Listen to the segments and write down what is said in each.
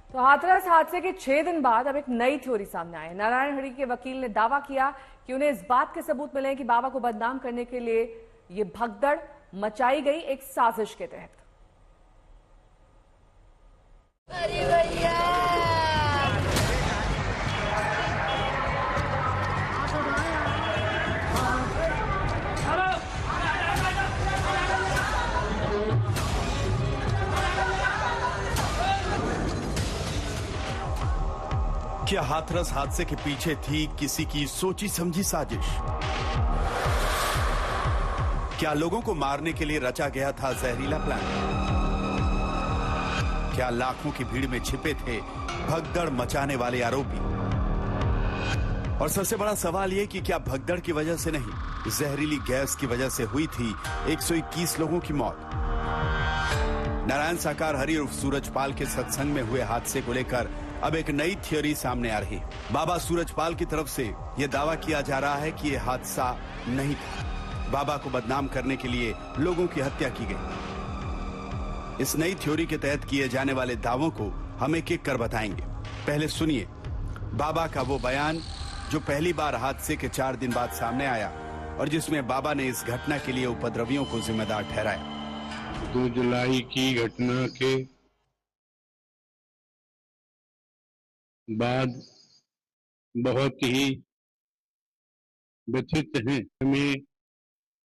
तो हाथरस हादसे के 6 दिन बाद अब एक नई थ्योरी सामने आई है। नारायण हरि के वकील ने दावा किया कि उन्हें इस बात के सबूत मिले कि बाबा को बदनाम करने के लिए ये भगदड़ मचाई गई एक साजिश के तहत। अरे भैया क्या हाथरस हादसे के पीछे थी किसी की सोची समझी साजिश? क्या लोगों को मारने के लिए रचा गया था जहरीला प्लान? क्या लाखों की भीड़ में छिपे थे भगदड़ मचाने वाले आरोपी? और सबसे बड़ा सवाल यह कि क्या भगदड़ की वजह से नहीं, जहरीली गैस की वजह से हुई थी 121 लोगों की मौत? नारायण साकार हरि उर्फ सूरजपाल के सत्संग में हुए हादसे को लेकर अब एक नई थ्योरी सामने आ रही है। बाबा सूरजपाल की तरफ से यह दावा किया जा रहा है कि यह हादसा नहीं था, बाबा को बदनाम करने के लिए लोगों की हत्या की गई। इस नई थ्योरी के तहत किए जाने वाले दावों को हम एक एक कर बताएंगे। पहले सुनिए बाबा का वो बयान जो पहली बार हादसे के 4 दिन बाद सामने आया और जिसमें बाबा ने इस घटना के लिए उपद्रवियों को जिम्मेदार ठहराया। 2 जुलाई की घटना के बाद बहुत ही व्यथित हैं। हमें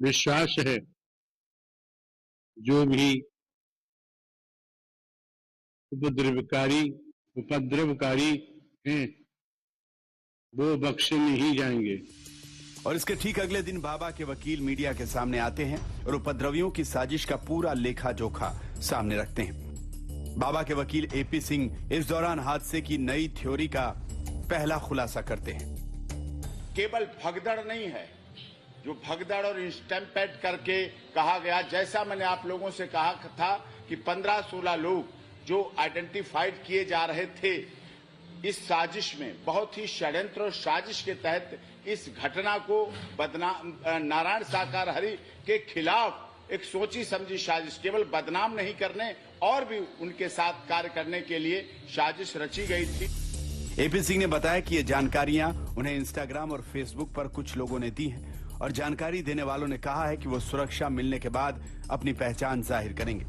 विश्वास है जो भी उपद्रवकारी हैं वो बख्शे नहीं जाएंगे। और इसके ठीक अगले दिन बाबा के वकील मीडिया के सामने आते हैं और उपद्रवियों की साजिश का पूरा लेखा जोखा सामने रखते हैं। बाबा के वकील एपी सिंह इस दौरान हादसे की नई थ्योरी का पहला खुलासा करते हैं। केवल भगदड़ नहीं है, जो भगदड़ और स्टैम्पेड करके कहा गया, जैसा मैंने आप लोगों से कहा था कि 15-16 लोग जो आइडेंटिफाइड किए जा रहे थे इस साजिश में, बहुत ही षड्यंत्र और साजिश के तहत इस घटना को नारायण साकार हरि के खिलाफ एक सोची समझी साजिश, केवल बदनाम नहीं करने और भी उनके साथ कार्य करने के लिए साजिश रची गई थी। एपी सिंह ने बताया कि ये जानकारियां उन्हें इंस्टाग्राम और फेसबुक पर कुछ लोगों ने दी हैं और जानकारी देने वालों ने कहा है कि वो सुरक्षा मिलने के बाद अपनी पहचान जाहिर करेंगे।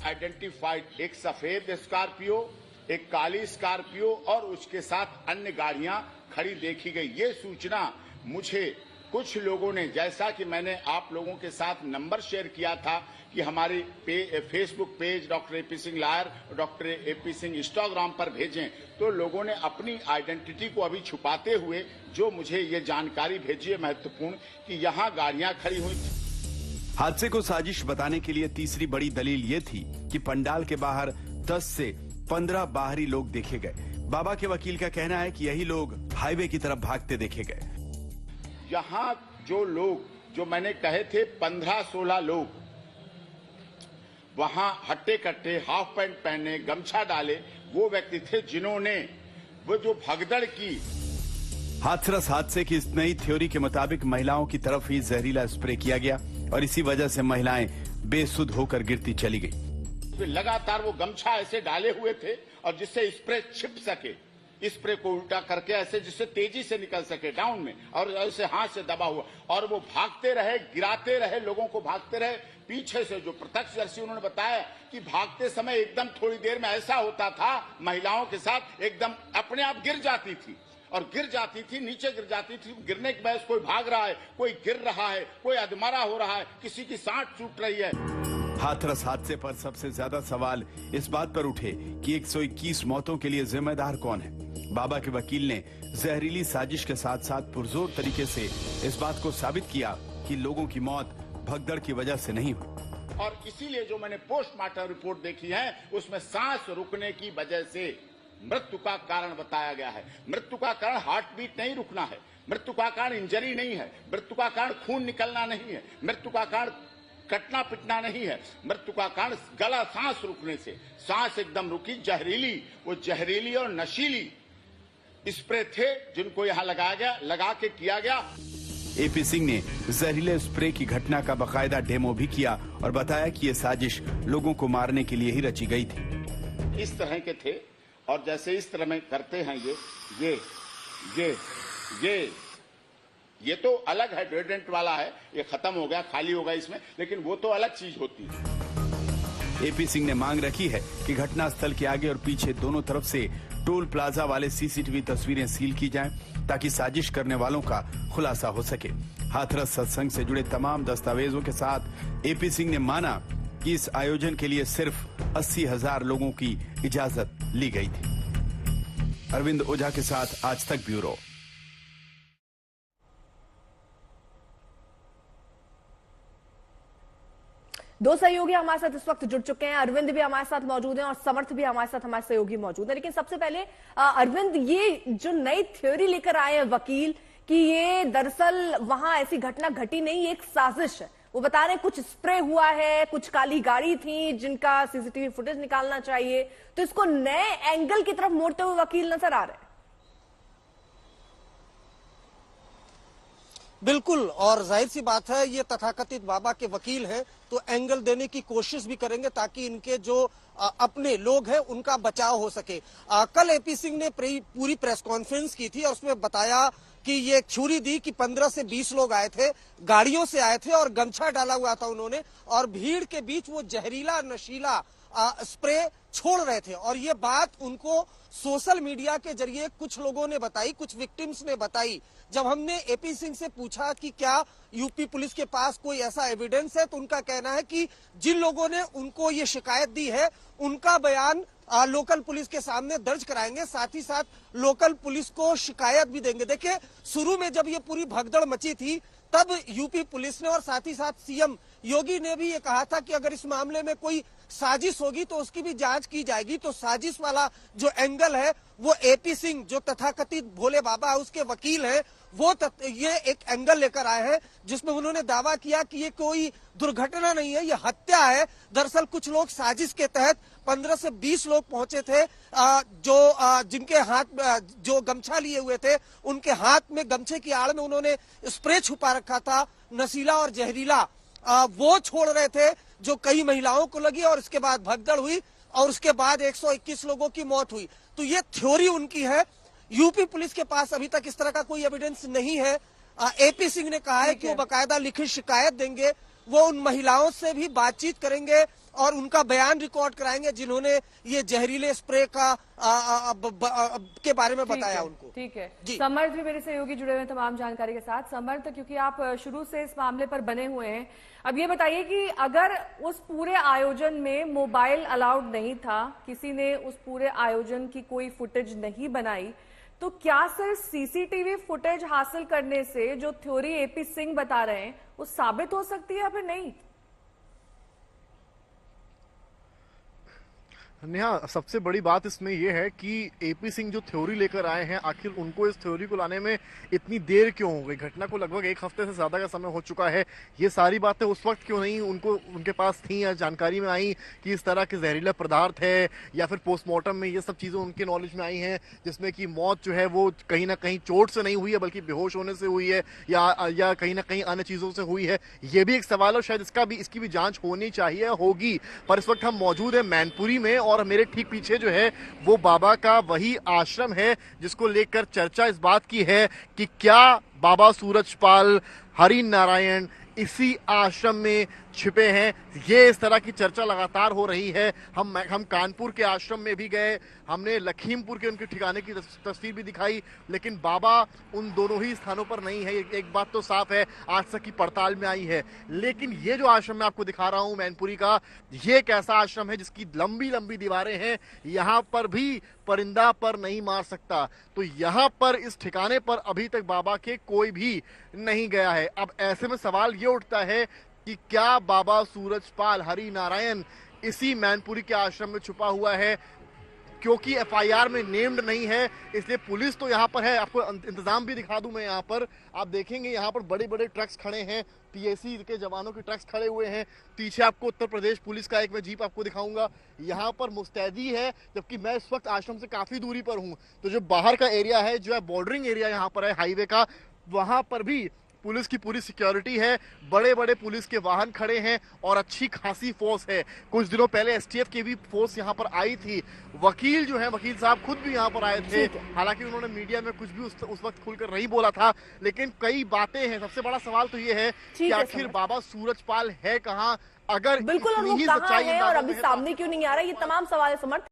आइडेंटिफाइड एक सफेद स्कॉर्पियो, एक काली स्कॉर्पियो और उसके साथ अन्य गाड़ियां खड़ी देखी गई। ये सूचना मुझे कुछ लोगों ने, जैसा कि मैंने आप लोगों के साथ नंबर शेयर किया था कि हमारी Facebook page doctor AP Singh लायर, डॉक्टर एपी सिंह इंस्टाग्राम पर भेजें, तो लोगों ने अपनी आइडेंटिटी को अभी छुपाते हुए जो मुझे ये जानकारी भेजी है महत्वपूर्ण कि यहाँ गाड़ियां खड़ी हुई थी। हादसे को साजिश बताने के लिए तीसरी बड़ी दलील ये थी कि पंडाल के बाहर 10 से 15 बाहरी लोग देखे गए। बाबा के वकील का कहना है कि यही लोग हाईवे की तरफ भागते देखे गए। यहाँ जो लोग, जो मैंने कहे थे 15-16 लोग, वहां हट्टे कट्टे हाफ पैंट पहने गमछा डाले वो व्यक्ति थे जिन्होंने वो जो भगदड़ की। हाथरस हादसे की इस नई थ्योरी के मुताबिक महिलाओं की तरफ ही जहरीला स्प्रे किया गया और इसी वजह से महिलाएं बेसुध होकर गिरती चली गई। लगातार वो गमछा ऐसे डाले हुए थे और जिससे स्प्रे छिप सके, स्प्रे को उल्टा करके ऐसे जिससे तेजी से निकल सके डाउन में, और ऐसे हाथ से दबा हुआ, और वो भागते रहे, गिराते रहे, लोगों को भागते रहे। पीछे से जो प्रत्यक्षदर्शी उन्होंने बताया कि भागते समय एकदम थोड़ी देर में ऐसा होता था महिलाओं के साथ, एकदम अपने आप गिर जाती थी और गिर जाती थी, नीचे गिर जाती थी। गिरने के बाद कोई भाग रहा है, कोई गिर रहा है, कोई अधमरा हो रहा है, किसी की सांस छूट रही है। हाथरस हादसे पर सबसे ज्यादा सवाल इस बात पर उठे कि 121 मौतों के लिए जिम्मेदार कौन है। बाबा के वकील ने जहरीली साजिश के साथ साथ पुरजोर तरीके से इस बात को साबित किया कि लोगों की मौत भगदड़ की वजह से नहीं हुई। और इसीलिए जो मैंने पोस्टमार्टम रिपोर्ट देखी है उसमें सांस रुकने की वजह से मृत्यु का कारण बताया गया है। मृत्यु का कारण हार्ट बीट नहीं रुकना है, मृत्यु का कारण इंजरी नहीं है, मृत्यु का कारण खून निकलना नहीं है, मृत्यु का कारण कटना पिटना नहीं है, मृत्यु का कारण गला सांस रुकने से, सांस एकदम रुकी, जहरीली, वो जहरीली और नशीली स्प्रे थे जिनको यहाँ लगाया गया, लगा के किया गया। एपी सिंह ने जहरीले स्प्रे की घटना का बाकायदा डेमो भी किया और बताया कि ये साजिश लोगों को मारने के लिए ही रची गई थी। इस तरह के थे और जैसे इस तरह में करते हैं ये तो अलग है, डिओड्रेंट वाला है, ये खत्म हो गया, खाली होगा इसमें, लेकिन वो तो अलग चीज होती है। एपी सिंह ने मांग रखी है कि घटनास्थल के आगे और पीछे दोनों तरफ से टोल प्लाजा वाले सीसीटीवी तस्वीरें सील की जाएं, ताकि साजिश करने वालों का खुलासा हो सके। हाथरस सत्संग से जुड़े तमाम दस्तावेजों के साथ एपी सिंह ने माना कि इस आयोजन के लिए सिर्फ 80,000 लोगों की इजाजत ली गई थी। अरविंद ओझा के साथ आज तक ब्यूरो। दो सहयोगी हमारे साथ इस वक्त जुड़ चुके हैं। अरविंद भी हमारे साथ मौजूद हैं और समर्थ भी हमारे साथ, हमारे सहयोगी मौजूद हैं। लेकिन सबसे पहले अरविंद, ये जो नई थ्योरी लेकर आए हैं वकील कि ये दरअसल वहां ऐसी घटना घटी नहीं, एक साजिश है। वो बता रहे हैं कुछ स्प्रे हुआ है, कुछ काली गाड़ी थी जिनका सीसीटीवी फुटेज निकालना चाहिए, तो इसको नए एंगल की तरफ मोड़ते हुए वकील नजर आ रहे हैं। बिल्कुल, और जाहिर सी बात है ये तथाकथित बाबा के वकील हैं, तो एंगल देने की कोशिश भी करेंगे ताकि इनके जो अपने लोग हैं उनका बचाव हो सके। कल एपी सिंह ने पूरी प्रेस कॉन्फ्रेंस की थी और उसमें बताया कि ये थ्योरी दी कि 15 से 20 लोग आए थे, गाड़ियों से आए थे और गमछा डाला हुआ था उन्होंने, और भीड़ के बीच वो जहरीला नशीला स्प्रे छोड़ रहे थे। और ये बात उनको सोशल मीडिया के जरिए कुछ लोगों ने बताई, कुछ विक्टिम्स ने बताई। जब हमने एपी सिंह से पूछा कि क्या यूपी पुलिस के पास कोई ऐसा एविडेंस है, तो उनका कहना है कि जिन लोगों ने उनको ये शिकायत दी है उनका बयान लोकल पुलिस के सामने दर्ज कराएंगे, साथ ही साथ लोकल पुलिस को शिकायत भी देंगे। देखिए, शुरू में जब ये पूरी भगदड़ मची थी तब यूपी पुलिस ने और साथ ही साथ सीएम योगी ने भी ये कहा था कि अगर इस मामले में कोई साजिश होगी तो उसकी भी जांच की जाएगी। तो साजिश वाला जो एंगल है वो एपी सिंह, जो तथाकथित भोले बाबा उसके वकील हैं, वो ये एक एंगल लेकर आए हैं जिसमें उन्होंने दावा किया कि ये कोई दुर्घटना नहीं है, ये हत्या है। दरअसल कुछ लोग साजिश के तहत 15 से 20 लोग पहुंचे थे, जिनके हाथ जो गमछा लिए हुए थे उनके हाथ में गमछे की आड़ में उन्होंने स्प्रे छुपा रखा था, नशीला और जहरीला, वो छोड़ रहे थे जो कई महिलाओं को लगी और इसके बाद भगदड़ हुई और उसके बाद 121 लोगों की मौत हुई। तो ये थ्योरी उनकी है। यूपी पुलिस के पास अभी तक इस तरह का कोई एविडेंस नहीं है। एपी सिंह ने कहा है कि वो बाकायदा लिखित शिकायत देंगे, वो उन महिलाओं से भी बातचीत करेंगे और उनका बयान रिकॉर्ड कराएंगे जिन्होंने ये जहरीले स्प्रे का के बारे में बताया उनको। ठीक है समर्थ भी मेरे सहयोगी जुड़े हुए हैं तमाम जानकारी के साथ। समर्थ, क्योंकि आप शुरू से इस मामले पर बने हुए हैं, अब ये बताइए कि अगर उस पूरे आयोजन में मोबाइल अलाउड नहीं था, किसी ने उस पूरे आयोजन की कोई फुटेज नहीं बनाई, तो क्या सिर्फ सीसीटीवी फुटेज हासिल करने से जो थ्योरी एपी सिंह बता रहे हैं वो साबित हो सकती है या फिर नहीं? नेहा, सबसे बड़ी बात इसमें यह है कि एपी सिंह जो थ्योरी लेकर आए हैं, आखिर उनको इस थ्योरी को लाने में इतनी देर क्यों हो गई? घटना को लगभग 1 हफ्ते से ज्यादा का समय हो चुका है। ये सारी बातें उस वक्त क्यों नहीं उनके पास थी या जानकारी में आई कि इस तरह के जहरीला पदार्थ है, या फिर पोस्टमार्टम में ये सब चीजें उनके नॉलेज में आई हैं जिसमें कि मौत जो है वो कहीं ना कहीं चोट से नहीं हुई है बल्कि बेहोश होने से हुई है या कहीं ना कहीं अन्य चीजों से हुई है। ये भी एक सवाल है, शायद इसकी भी जांच होनी चाहिए, होगी। पर इस वक्त हम मौजूद है मैनपुरी में और मेरे ठीक पीछे जो है वो बाबा का वही आश्रम है जिसको लेकर चर्चा इस बात की है कि क्या बाबा सूरजपाल हरि नारायण इसी आश्रम में छिपे हैं। ये इस तरह की चर्चा लगातार हो रही है। हम कानपुर के आश्रम में भी गए, हमने लखीमपुर के उनके ठिकाने की तस्वीर भी दिखाई, लेकिन बाबा उन दोनों ही स्थानों पर नहीं है। एक बात तो साफ है, आज तक की पड़ताल में आई है। लेकिन ये जो आश्रम मैं आपको दिखा रहा हूं मैनपुरी का, ये एक ऐसा आश्रम है जिसकी लंबी लंबी दीवारें हैं, यहाँ पर भी परिंदा पर नहीं मार सकता। तो यहाँ पर इस ठिकाने पर अभी तक बाबा के कोई भी नहीं गया है। अब ऐसे में सवाल ये उठता है कि क्या बाबा सूरजपाल हरि नारायण इसी मैनपुरी के आश्रम में छुपा हुआ है? क्योंकि एफआईआर में नेम्ड नहीं है इसलिए पुलिस तो यहाँ पर है। आपको इंतजाम भी दिखा दूं मैं, यहाँ पर आप देखेंगे यहाँ पर बड़े बड़े ट्रक्स खड़े हैं, पीएसी के जवानों के ट्रक्स खड़े हुए हैं। पीछे आपको उत्तर प्रदेश पुलिस का एक मैं जीप आपको दिखाऊंगा, यहाँ पर मुस्तैदी है, जबकि मैं इस वक्त आश्रम से काफी दूरी पर हूँ। तो जो बाहर का एरिया है, जो है बॉर्डरिंग एरिया यहाँ पर है हाईवे का, वहां पर भी पुलिस की पूरी सिक्योरिटी है, बड़े बड़े पुलिस के वाहन खड़े हैं और अच्छी खासी फोर्स है। कुछ दिनों पहले एसटीएफ की भी फोर्स यहाँ पर आई थी। वकील जो है, वकील साहब खुद भी यहाँ पर आए थे। हालांकि उन्होंने मीडिया में कुछ भी उस वक्त खुलकर नहीं बोला था, लेकिन कई बातें हैं। सबसे बड़ा सवाल तो ये है कि आखिर बाबा सूरजपाल है कहाँ, अगर बिल्कुल, और वो कहाँ है और अभी सामने क्यों नहीं आ रहा, ये तमाम सवाल समर्थ